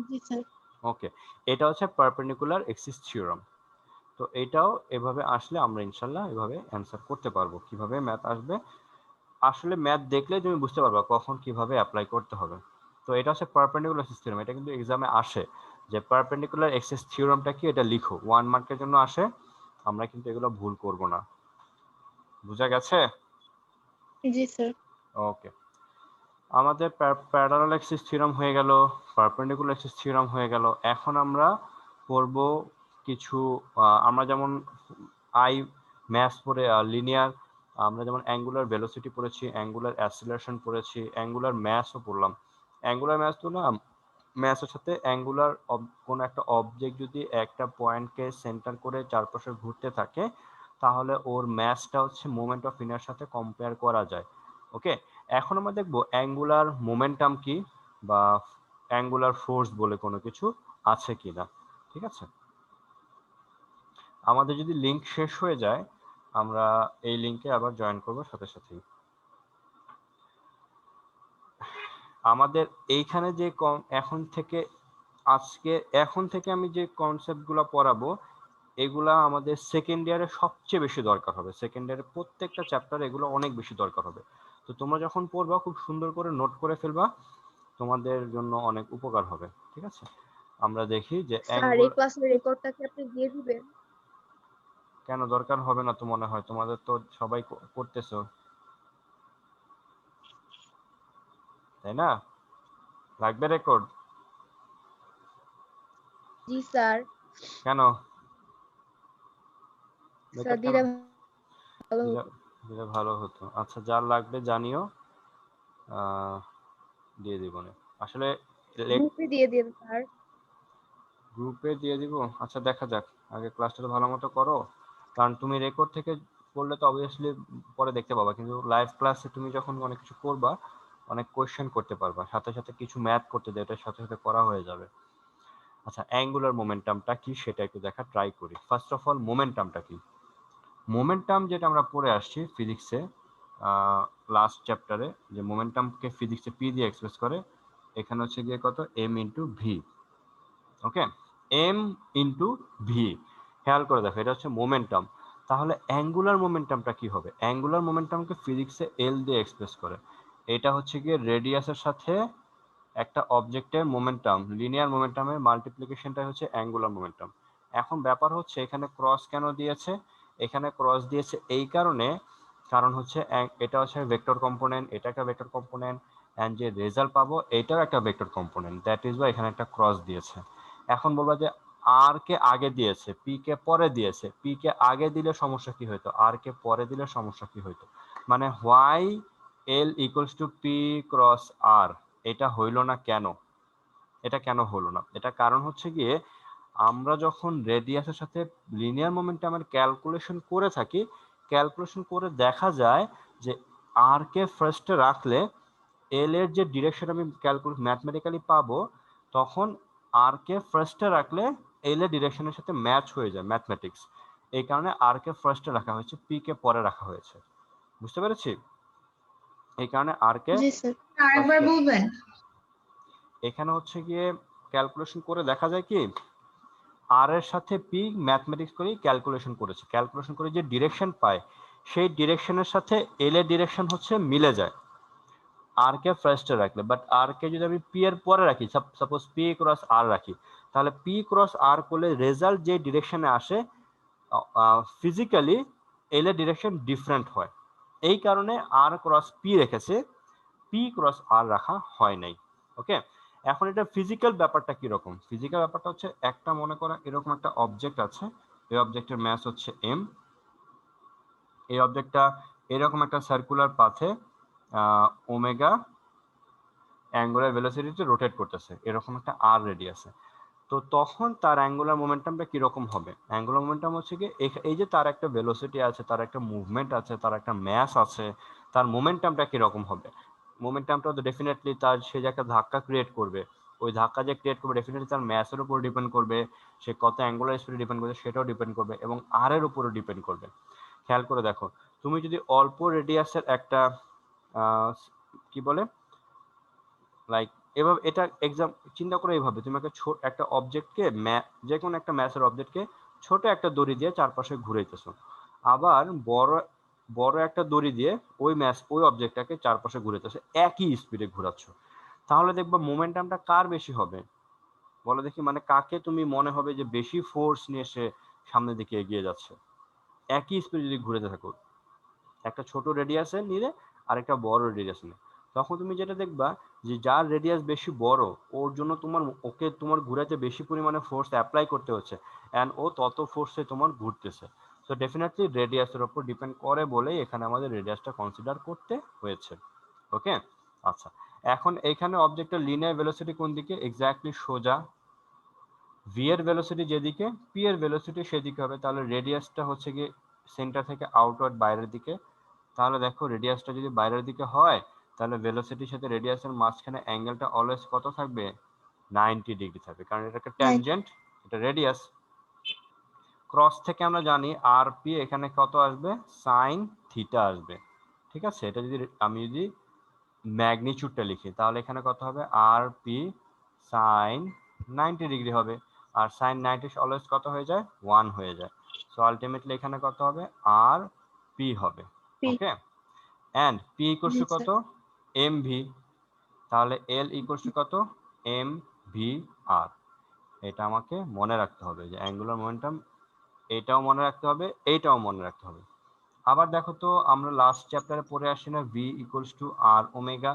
জি স্যার। ওকে, এটা হচ্ছে পারপেন্ডিকুলার এক্সিস থিওরাম। তো এটাও এভাবে আসলে আমরা ইনশাল্লাহ এভাবে অ্যান্সার করতে পারবো। কিভাবে ম্যাথ আসবে, আসলে ম্যাথ দেখলে তুমি বুঝতে পারবা কখন কিভাবে অ্যাপ্লাই করতে হবে। তো এটা হচ্ছে পারপেন্ডিকুলার এক্সিস থিওরাম। এটা কিন্তু এক্সামে আসে যে পারপেন্ডিকুলার এক্সিস থিওরামটা কি, এটা লিখো, 1 মার্কের জন্য আসে। আমরা কিন্তু এগুলো ভুল করব না। বুঝা গেছে? জি স্যার। ওকে, আমাদের প্যারালাল এক্সিস থিওরাম হয়ে গেল, পারপেন্ডিকুলার এক্সিস থিওরাম হয়ে গেল। এখন আমরা করব কিছু আমরা যেমন আই ম্যাথস পড়ে লিনিয়ার, আমরা যেমন অ্যাঙ্গুলার ভেলোসিটি পড়েছি, অ্যাঙ্গুলার অ্যাক্সিলারেশন পড়েছি, অ্যাঙ্গুলার ম্যাথসও পড়লাম। অ্যাঙ্গুলার ম্যাথস তো না, ম্যাথসের সাথে অ্যাঙ্গুলার কোন একটা অবজেক্ট যদি একটা পয়েন্টকে সেন্টার করে চারপাশে ঘুরতে থাকে তাহলে ওর ম্যাথসটা হচ্ছে মোমেন্ট অফ ইনার সাথে কম্পেয়ার করা যায়। ওকে, এখন আমরা দেখবো অ্যাঙ্গুলার মোমেন্টাম কি বা অ্যাঙ্গুলার ফোর্স বলে কোনো কিছু আছে কিনা। ঠিক আছে, আমাদের যদি লিংক শেষ হয়ে যায় আমরা এই লিংকে আবার জয়েন করব সাথে সাথেই। আমাদের এইখানে যে এখন থেকে আমি যে কনসেপ্টগুলো পড়াবো এগুলা আমাদের সেকেন্ড ইয়ারে সবচেয়ে বেশি দরকার হবে। সেকেন্ড ইয়ারে প্রত্যেকটা চ্যাপ্টার এগুলো অনেক বেশি দরকার হবে। তো তোমরা যখন পড়বা খুব সুন্দর করে নোট করে ফেলবা, তোমাদের জন্য অনেক উপকার হবে। ঠিক আছে, আমরা দেখি যে স্যার এই ক্লাসের রেকর্ডটা কি আপনি দিয়ে দিবেন? কেন দরকার হবে না তো মনে হয়? তোমাদের তো সবাই করতেছো, তাই না? লাগবে রেকর্ড? জি স্যার। কেন স্যার রেকর্ড কেন দিলে ভালো দিলে হতো। দিলে ভালো হতো? আচ্ছা, যার লাগবে জানিও, দিয়ে দিব না। আসলে গ্রুপে দিয়ে দিন স্যার। গ্রুপে দিয়ে দিব। আচ্ছা দেখা যাক, আগে ক্লাসটা তো ভালো মতো করো। কারণ তুমি রেকর্ড থেকে করলে তো অবভিয়াসলি পরে দেখতে পাবা, কিন্তু লাইভ ক্লাসে তুমি যখন অনেক কিছু করবা অনেক কোয়েশ্চেন করতে পারবা, সাথে সাথে কিছু ম্যাথ করতে দেয়, এটার সাথে সাথে করা হয়ে যাবে। আচ্ছা, অ্যাঙ্গুলার মোমেন্টামটা কি সেটা একটু দেখা ট্রাই করি। ফার্স্ট অফ অল মোমেন্টামটা কি? মোমেন্টাম যেটা আমরা পড়ে আসছি ফিজিক্সে লাস্ট চ্যাপ্টারে, যে মোমেন্টামকে ফিজিক্সে পি দিয়ে এক্সপ্রেস করে, এখানে হচ্ছে গিয়ে কত এম ইন্টু ভি। ওকে, এম ইন্টু ভি, খেয়াল করে দেখো এটা হচ্ছে মোমেন্টাম। তাহলে অ্যাঙ্গুলার মোমেন্টামটা কি হবে? অ্যাঙ্গুলার মোমেন্টামকে ফিজিক্সে এল দিয়ে এক্সপ্রেস করে। এটা হচ্ছে গিয়ে রেডিয়াসের সাথে একটা অবজেক্টের মোমেন্টাম, লিনিয়ার মোমেন্টামের মাল্টিপ্লিকেশনটা হচ্ছে অ্যাঙ্গুলার মোমেন্টাম। এখন ব্যাপার হচ্ছে এখানে ক্রস কেন দিয়েছে? এখানে ক্রস দিয়েছে এই কারণে, কারণ হচ্ছে এটা হচ্ছে ভেক্টর কম্পোনেন্ট, এটা একটা ভেক্টর কম্পোনেন্ট, এন্ড যে রেজাল্ট পাবো এটাও একটা vector component, that is Y এখানে একটা ক্রস দিয়েছে। এখন বলবো যে আর কে আগে দিয়েছে, পি কে পরে দিয়েছে। পি কে আগে দিলে সমস্যা কি হইতো, আর কে পরে দিলে সমস্যা কি হইতো? মানে why L equals to P cross R, এটা হইল না কেন? এটা কেন হলো না? এটা কারণ হচ্ছে গিয়ে আমরা যখন রেডিয়াসের সাথে লিনিয়ার মোমেন্টামের ক্যালকুলেশন করে থাকি, ক্যালকুলেশন করে দেখা যায় যে আর কে ফার্স্টে রাখলে এল এর যে ডিরেকশন আমি ম্যাথমেটিক্যালি পাবো, তখন আর কে ফার্স্টে রাখলে এল এর ডিরেকশনের সাথে ম্যাচ হয়ে যায় ম্যাথমেটিক্স, এই কারণে আর কে ফার্স্টে রাখা হয়েছে, পি কে পরে রাখা হয়েছে। বুঝতে পেরেছি? এই কারণে আর কে জি স্যার। আরেকবার বলবেন? এখানে হচ্ছে গিয়ে ক্যালকুলেশন করে দেখা যায় কি আর এর সাথে পি ম্যাথমেটিক্স করে ক্যালকুলেশন করেছে, ক্যালকুলেশন করে যে ডিরেকশন পায় সেই ডিরেকশনের সাথে এল এর ডিরেকশন হচ্ছে মিলে যায় আর কে ফার্স্টে রাখলে। বাট আর কে যদি আমি পি এর পরে রাখি, সাপোজ পি ক্রস আর রাখি, তাহলে পি ক্রস আর করলে রেজাল্ট যে ডিরেকশনে আসে ফিজিক্যালি এল এর ডিরেকশন ডিফারেন্ট হয়। এই কারণে আর ক্রস পি রেখেছে, পি ক্রস আর রাখা হয় নাই। ওকে, এখন এটা ফিজিক্যাল ব্যাপারটা কি রকম? ফিজিক্যাল ব্যাপারটা হচ্ছে একটা মনে করা এরকম একটা অবজেক্ট আছে, এই অবজেক্টের ম্যাস হচ্ছে এম, এই অবজেক্টটা এরকম একটা সার্কুলার পাথে ওমেগা অ্যাঙ্গুলার ভেলোসিটিতে রোটেট করতেছে, এরকম একটা আর রেডিয়াসে। তো তখন তার অ্যাঙ্গুলার মোমেন্টামটা কিরকম হবে? অ্যাঙ্গুলার মোমেন্টাম হচ্ছে কি এই যে তার একটা ভেলোসিটি আছে, তার একটা মুভমেন্ট আছে, তার একটা ম্যাস আছে, তার মোমেন্টামটা কিরকম হবে? মোমেন্টামটা তো ডেফিনেটলি তার সে যে একটা ধাক্কা ক্রিয়েট করবে, ওই ধাক্কা যে ক্রিয়েট করবে ডেফিনেটলি তার ম্যাসের উপর ডিপেন্ড করবে, সে কত অ্যাঙ্গুলার স্পিডে ডিপেন্ড করবে সেটাও ডিপেন্ড করবে, এবং আর এর উপরও ডিপেন্ড করবে। খেয়াল করে দেখো, তুমি যদি অল্প রেডিয়াসের একটা কি বলে লাইক এভাবে এটা এক্সাম চিন্তা করে, এইভাবে তুমি একটা অবজেক্টকে যে কোনো একটা ম্যাসের অবজেক্টকে ছোট একটা দড়ি দিয়ে চারপাশে ঘুরাইতেছো, আবার বড় বড় একটা দড়ি দিয়ে ওই অবজেক্টটাকে চারপাশে ঘুরাইতেছো, একই স্পিডে ঘোরাচ্ছ, তাহলে দেখবা মোমেন্টামটা কার বেশি হবে? বলো দেখি, মানে কাকে তুমি মনে হবে যে বেশি ফোর্স নিয়ে সে সামনের দিকে এগিয়ে যাচ্ছে একই স্পিডে যদি ঘুরেতে থাকো, একটা ছোট রেডিয়াসে নিলে আরেকটা বড় রেডিয়াস নিলে, তখন তুমি যেটা দেখবা যে যার রেডিয়াস বেশি বড় ওর জন্য তোমার ঘুরাতে বেশি পরিমাণে ফোর্স অ্যাপ্লাই করতে হচ্ছে, অ্যান্ড ও তত ফোর্সে তোমার ঘুরতেছে। সো ডেফিনেটলি রেডিয়াসের উপর ডিপেন্ড করে বলেই এখানে আমাদের রেডিয়াসটা কনসিডার করতে হয়েছে। ওকে, আচ্ছা, এখন এখানে অবজেক্টের লিনিয়ার ভেলোসিটি কোন দিকে? এক্স্যাক্টলি সোজা, ভি এর ভেলোসিটি যেদিকে পি এর ভেলোসিটি সেদিকে হবে, তাহলে রেডিয়াসটা হচ্ছে গিয়ে সেন্টার থেকে আউটওয়ার্ড বাইরের দিকে। তাহলে দেখো রেডিয়াসটা যদি বাইরের দিকে হয় তাহলে ভেলোসিটির সাথে রেডিয়াসের মাঝখানে অ্যাঙ্গেলটা অলওয়েজ কত থাকবে? 90 ডিগ্রি থাকবে, কারণ এটা একটা ট্যানজেন্ট, এটা রেডিয়াস। ক্রস থেকে আমরা জানি আর পি, এখানে কত আসবে? সাইন থিটা আসবে। ঠিক আছে, এটা আমি যদি ম্যাগনিটিউডটা লিখি তাহলে এখানে কত হবে? আর পি সাইন 90 ডিগ্রি হবে, আর সাইন 90 অলওয়েজ কত হয়ে যায়? 1 হয়ে যায়। সো আলটিমেটলি এখানে কত হবে? আর পি হবে। P. Okay, and p equals G to কত? স্যার। mv, তাহলে l equals to কত? mvr। এটা আমাকে মনে রাখতে হবে যে অ্যাঙ্গুলার মোমেন্টাম, এটাও মনে রাখতে হবে, এইটাও মনে রাখতে হবে। আবার দেখো তো, আমরা লাস্ট চ্যাপ্টারে পড়ে আসি না v equals to r omega,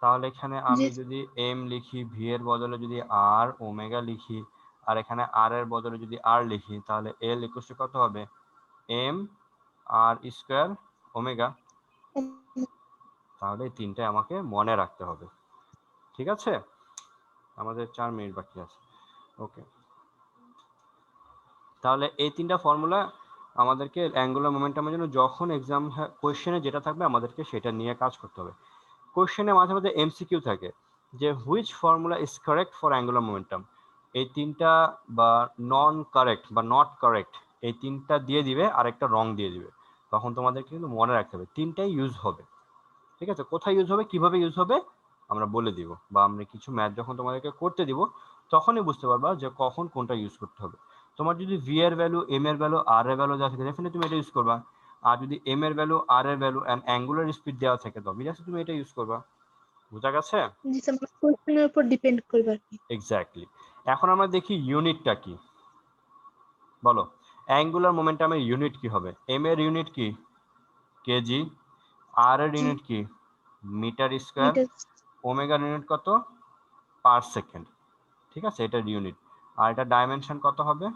তাহলে এখানে জি আমি যদি m লিখি, v এর বদলে যদি r ওমেগা লিখি, আর এখানে r এর বদলে যদি r লিখি, তাহলে l equals to কত হবে? m r square omega. তাহলে এই তিনটে আমাকে মনে রাখতে হবে। ঠিক আছে, আমাদের 4 মিনিট বাকি আছে। ওকে, তাহলে এই তিনটা ফর্মুলা আমাদেরকে অ্যাঙ্গুলার মোমেন্টামের জন্য যখন এক্সাম কোয়েশ্চেনে যেটা থাকবে আমাদেরকে সেটা নিয়ে কাজ করতে হবে। কোয়েশ্চেনে মাঝে মাঝে এমসিকিউ থাকে যে which formula is correct for angular momentum, এই তিনটা বা নন কারেক্ট বা নট কারেক্ট এই তিনটা দিয়ে দিবে আর একটা রং দিয়ে দিবে, তখন তোমাদেরকে কিন্তু মনে রাখতে হবে তিনটাই ইউজ হবে। ঠিক আছে, কোথায় ইউজ হবে, কিভাবে ইউজ হবে আমরা বলে দিব, বা আমরা কিছু ম্যাথ যখন তোমাদেরকে করতে দিব তখনই বুঝতে পারবা যে কখন কোনটা ইউজ করতে হবে। তোমার যদি ভি এর ভ্যালু, এম এর ভ্যালু, আর এর ভ্যালু যা থাকে ডেফিনেটলি তুমি এটা ইউজ করবা, আর যদি এম এর ভ্যালু, আর এর ভ্যালু এন্ড অ্যাঙ্গুলার স্পিড দেওয়া থাকে তবে জাস্ট তুমি এটা ইউজ করবা। বুঝা গেছে? জি স্যার, কোশ্চেনের উপর ডিপেন্ড করবে আর কি। এক্স্যাক্টলি। এখন আমরা দেখি ইউনিটটা কি, বলো অ্যাঙ্গুলার মোমেন্টামের ইউনিট কি হবে? এম এর ইউনিট কি? কেজি, আর এর জি। ইউনিট কি? Metre square, metre. ওমেগার ইউনিট কত? Per second. ঠিক আছে, এটার ইউনিট। আর এটা ডাইমেনশন কত হবে?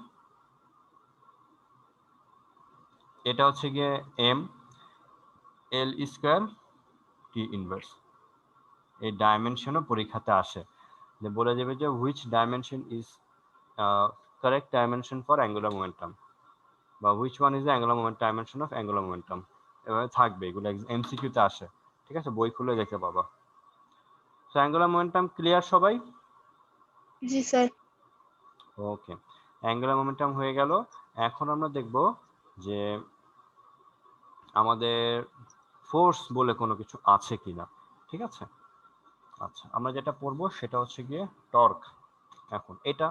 এটা হচ্ছে গিয়ে M L square T inverse. এই ডাইমেনশনও পরীক্ষাতে আসে, যে বলে যাবে যে which dimension is correct dimension for angular momentum, বা which one is the angular moment dimension of angular momentum. এভাবে থাকবে, এগুলো এমসিকিউতে আসে। ঠিক আছে, বই খুলে দেখতে পাবা। সো অ্যাঙ্গুলার মোমেন্টাম ক্লিয়ার সবাই? জি স্যার। ওকে, অ্যাঙ্গুলার মোমেন্টাম হয়ে গেল। এখন আমরা দেখব যে আমাদের ফোর্স বলে কোনো কিছু আছে কিনা, ঠিক আছে? আচ্ছা, আমরা যেটা পড়বো সেটা হচ্ছে গিয়ে টর্ক। এখন এটা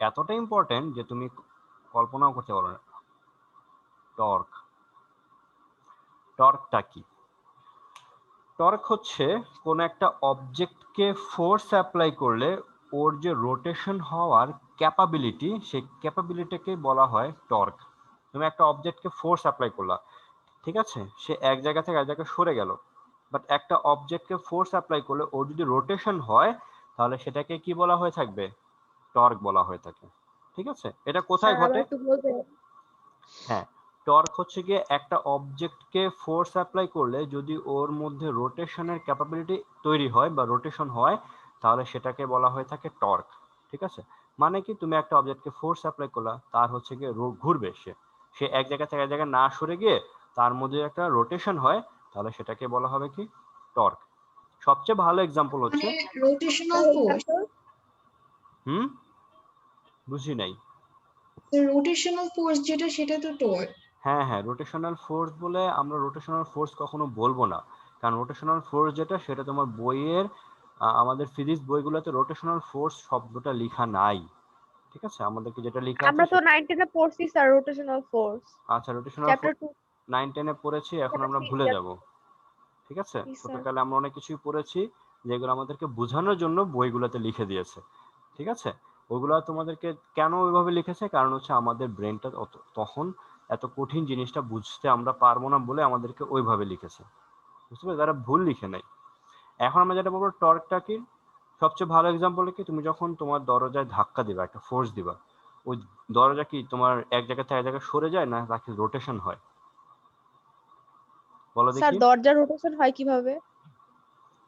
এতটা ইম্পর্টেন্ট যে তুমি কল্পনাও করতে পারো না। টর্ক, টর্কটা কি? টর্ক হচ্ছে কোন একটা অবজেক্টকে ফোর্স অ্যাপ্লাই করলে ওর যে রোটেশন হওয়ার ক্যাপাবিলিটি, সেই ক্যাপাবিলিটিকে বলা হয় টর্ক। তুমি একটা অবজেক্টকে ফোর্স অ্যাপ্লাই করলা, ঠিক আছে, সে এক জায়গা থেকে এক জায়গায় সরে গেল, বাট একটা অবজেক্টকে ফোর্স অ্যাপ্লাই করলে ওর যদি রোটেশন হয় তাহলে সেটাকে কি বলা হয়ে থাকবে? টর্ক বলা হয়ে থাকে, ঠিক আছে? এটা কোথায় স্যার আবার ঘটে? একটু বলবেন? হ্যাঁ, টর্ক হচ্ছে গিয়ে একটা অবজেক্টকে ফোর্স অ্যাপ্লাই করলে যদি ওর মধ্যে রোটেশনের ক্যাপাবিলিটি তৈরি হয় বা রোটেশন হয় তাহলে সেটাকে বলা হয়ে থাকে টর্ক, ঠিক আছে? মানে কি, তুমি একটা অবজেক্টকে ফোর্স অ্যাপ্লাই করলা, তার হচ্ছে গিয়ে ঘুরবে, সে এক জায়গা থেকে এক জায়গায় না সরে গিয়ে তার মধ্যে একটা রোটেশন হয়, তাহলে সেটাকে বলা হবে কি? টর্ক। সবচেয়ে ভালো এক্সাম্পল হচ্ছে, মানে রোটেশনাল স্যার ফোর্স। এক্সাম্পল? বুঝি নাই। রোটেশনাল ফোর্স যেটা সেটা তো টর্ক। হ্যাঁ হ্যাঁ, রোটেশনাল ফোর্স বলে আমরা রোটেশনাল ফোর্স কখনো বলবো না, কারণ রোটেশনাল ফোর্স যেটা সেটা তোমার বইয়ের আমাদের ফিজিক্স বইগুলোতে রোটেশনাল ফোর্স শব্দটা লেখা নাই, ঠিক আছে? আমাদেরকে যেটা লেখা আছে আমরা তো 9 10 এ পড়ছি স্যার রোটেশনাল ফোর্স, আচ্ছা, রোটেশনাল চ্যাপ্টার 2 9-10 পড়েছি, এখন চ্যাপ্টার আমরা 3 ভুলে যাব, ঠিক আছে? জি স্যার। ছোটকালে আমরা অনেক কিছুই পড়েছি যেগুলো আমাদেরকে বোঝানোর জন্য বইগুলোতে লিখে দিয়েছে, ঠিক আছে? ওইগুলো তোমাদেরকে কেন ওইভাবে লিখেছে, কারণ হচ্ছে আমাদের ব্রেনটা তখন এত কঠিন জিনিসটা বুঝতে আমরা পারবো না বলে আমাদেরকে ওইভাবে লিখেছে, বুঝতে পারছো? তারা ভুল লিখে নাই। এখন আমরা যেটা বলবো টর্কটা কি, সবচেয়ে ভালো এক্সাম্পল কি, তুমি যখন তোমার দরজায় ধাক্কা দিবা, একটা ফোর্স দিবা, ওই দরজা কি তোমার এক জায়গা থেকে এক জায়গায় সরে যায় না তাকে রোটেশন হয়? বলো স্যার দেখি। দরজার রোটেশন হয় কিভাবে?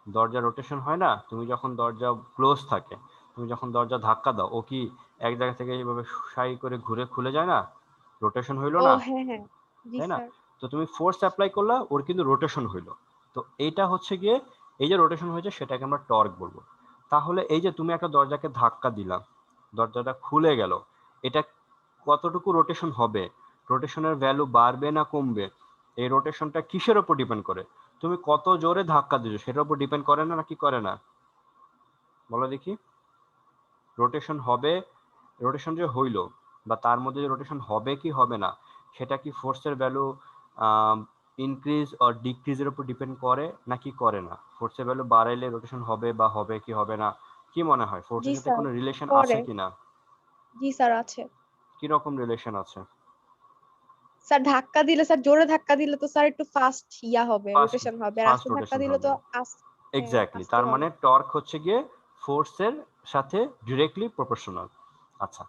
দরজা রোটেশন হয় না, তুমি যখন দরজা ক্লোজ থাকে, তুমি যখন দরজা ধাক্কা দাও, ও কি এক জায়গা থেকে এইভাবে সাই করে ঘুরে খুলে যায় না? রোটেশন হইলো ও না, হ্যাঁ হ্যাঁ, জি তাই না? স্যার। তো তুমি ফোর্স অ্যাপ্লাই করলা, ওর কিন্তু রোটেশন হইলো। তো এইটা হচ্ছে গিয়ে, এই যে রোটেশন হয়েছে সেটাকে আমরা টর্ক বলবো। তাহলে এই যে তুমি একটা দরজাকে ধাক্কা দিলা, দরজাটা খুলে গেল, এটা কতটুকু রোটেশন হবে? রোটেশনের ভ্যালু বাড়বে না কমবে? এই রোটেশনটা কিসের উপর ডিপেন্ড করে? তুমি কত জোরে ধাক্কা দিছো সেটার উপর ডিপেন্ড করে না, নাকি করে না? বলো দেখি। রোটেশন হবে, রোটেশন যে হইলো বা তার মধ্যে যে রোটেশন হবে কি হবে না, সেটা কি ফোর্সের ভ্যালু ইনক্রিজ অর ডিক্রিজের উপর ডিপেন্ড করে নাকি করে না? ফোর্সের ভ্যালু বাড়াইলে রোটেশন হবে বা হবে কি হবে না, কি মনে হয় জি ফোর্সের সাথে স্যার কোনো রিলেশন আছে করে। কিনা? জি স্যার আছে। কি রকম রিলেশন আছে? স্যার ধাক্কা দিলে, স্যার জোরে ধাক্কা দিলে তো স্যার একটু ফাস্ট হবে, ফার্স্ট রোটেশন হবে, আর ফার্স্ট আস্তে ধাক্কা রোটেশন দিলে হবে, তো হ্যাঁ এক্স্যাক্টলি। আস্তে তার হবে। মানে টর্ক হচ্ছে গিয়ে ফোর্সের সাথে ডিরেক্টলি প্রপোর্শনাল। আচ্ছা,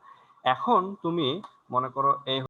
এখন তুমি মনে করো এই